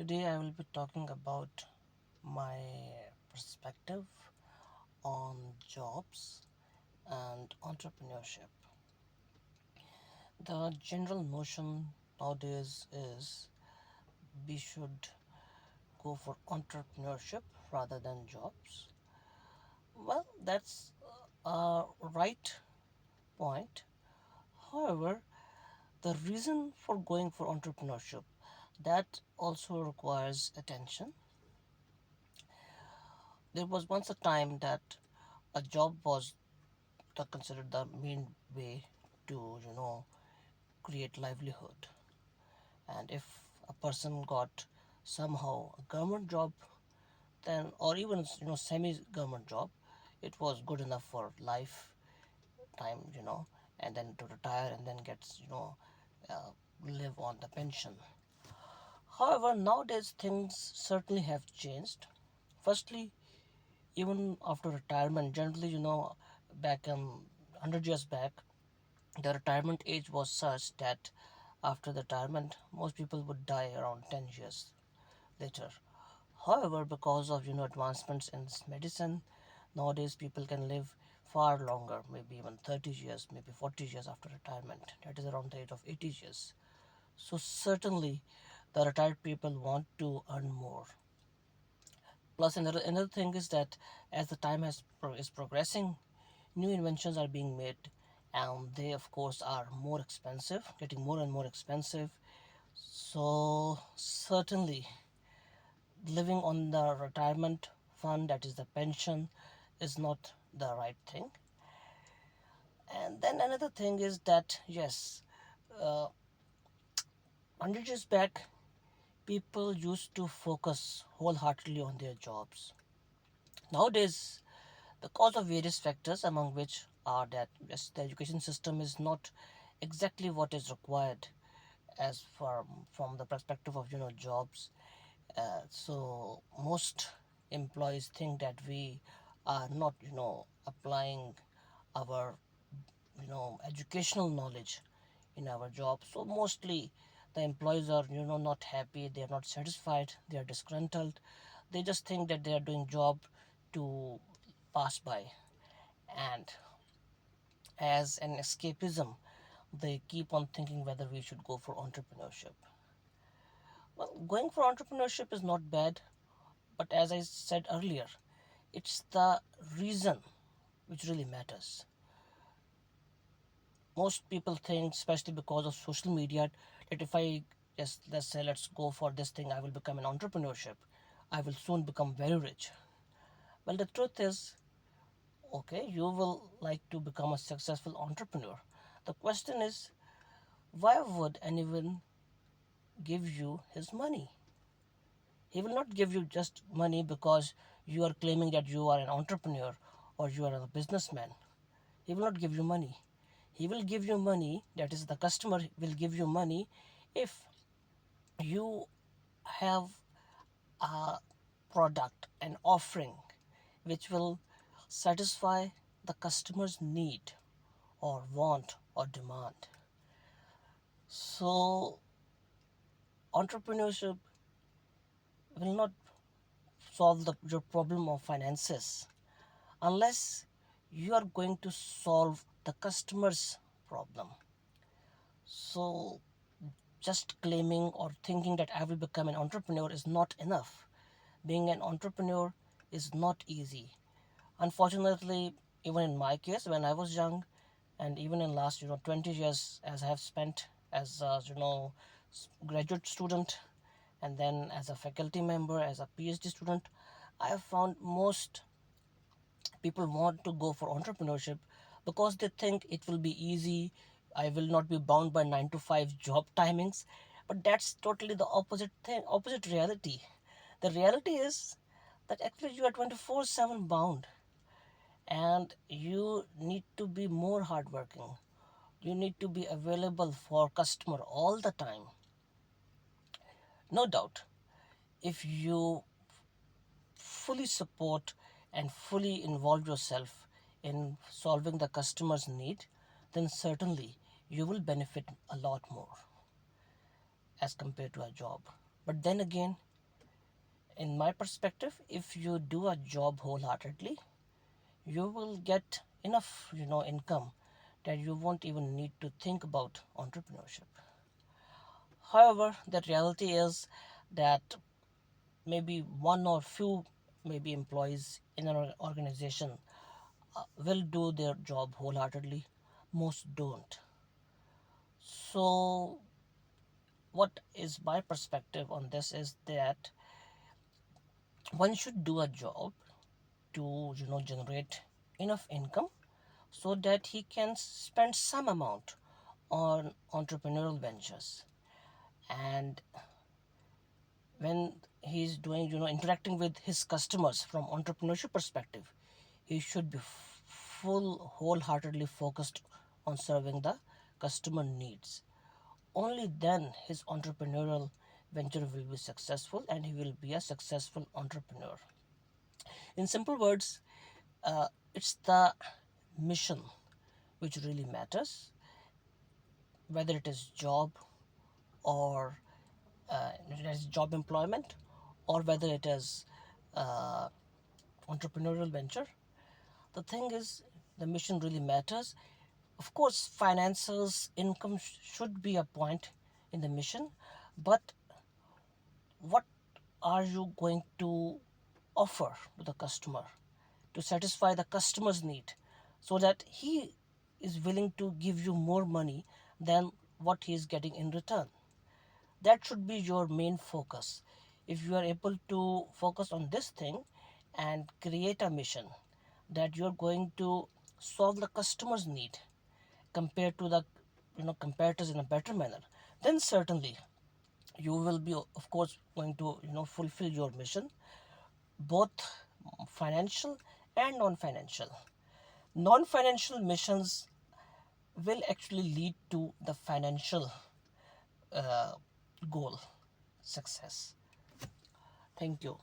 Today I will be talking about my perspective on jobs and entrepreneurship. The general notion nowadays is we should go for entrepreneurship rather than jobs. Well, that's a right point. However, the reason for going for entrepreneurship that also requires attention. There was once a time that a job was considered the main way to create livelihood, and if a person got somehow a government job, then or even semi government job, it was good enough for lifetime, and then to retire and then gets uh, live on the pension. However, nowadays things certainly have changed. Firstly, even after retirement, generally, back 100 years back, the retirement age was such that after the retirement, most people would die around 10 years later. However, because of advancements in medicine, nowadays people can live far longer, maybe even 30 years, maybe 40 years after retirement. That is around the age of 80 years. So certainly, the retired people want to earn more. Plus, another thing is that as the time is progressing, new inventions are being made, and they, of course, are more expensive, getting more and more expensive. So, certainly, living on the retirement fund, that is the pension, is not the right thing. And then another thing is that, yes, 100 years back, people used to focus wholeheartedly on their jobs. Nowadays, because of various factors, among which are that yes, the education system is not exactly what is required as from the perspective of jobs. So most employees think that we are not applying our educational knowledge in our job. So mostly the employees are not happy, they are not satisfied, they are disgruntled. They just think that they are doing job to pass by, and as an escapism they keep on thinking whether we should go for entrepreneurship. Well, going for entrepreneurship is not bad, but as I said earlier, it's the reason which really matters. Most people think, especially because of social media, that if I just let's say let's go for this thing, I will become an entrepreneurship, I will soon become very rich. Well, the truth is, okay, you will like to become a successful entrepreneur. The question is, why would anyone give you his money? He will not give you just money because you are claiming that you are an entrepreneur or you are a businessman. He will not give you money. He will give you money, that is, the customer will give you money if you have a product, an offering which will satisfy the customer's need or want or demand. So, entrepreneurship will not solve your problem of finances unless you are going to solve the customer's problem. So, just claiming or thinking that I will become an entrepreneur is not enough. Being an entrepreneur is not easy. Unfortunately, even in my case, when I was young, and even in last 20 years, as I have spent as a graduate student, and then as a faculty member, as a PhD student, I have found most people want to go for entrepreneurship because they think it will be easy. I will not be bound by 9 to 5 job timings. But that's totally the opposite thing, opposite reality. The reality is that actually you are 24/7 bound, and you need to be more hardworking. You need to be available for customer all the time. No doubt, if you fully support and fully involve yourself in solving the customer's need, then certainly you will benefit a lot more as compared to a job. But then again, In my perspective, if you do a job wholeheartedly, you will get enough income that you won't even need to think about entrepreneurship. However, the reality is that maybe one or few maybe employees in an organization will do their job wholeheartedly, most don't. So what is my perspective on this is that one should do a job to generate enough income so that he can spend some amount on entrepreneurial ventures. And when he's doing interacting with his customers from entrepreneurship perspective, he should be full wholeheartedly focused on serving the customer needs. Only then his entrepreneurial venture will be successful and he will be a successful entrepreneur. In simple words, it's the mission which really matters, whether it is job or it is job employment, or whether it is uh, entrepreneurial venture. The thing is, the mission really matters. Of course, finances, income should be a point in the mission, but what are you going to offer to the customer to satisfy the customer's need so that he is willing to give you more money than what he is getting in return? That should be your main focus. If you are able to focus on this thing and create a mission that you're going to solve the customer's need compared to the competitors in a better manner, then certainly you will be of course going to fulfill your mission, both financial and non-financial. Non-financial missions will actually lead to the financial uh, goal success. Thank you.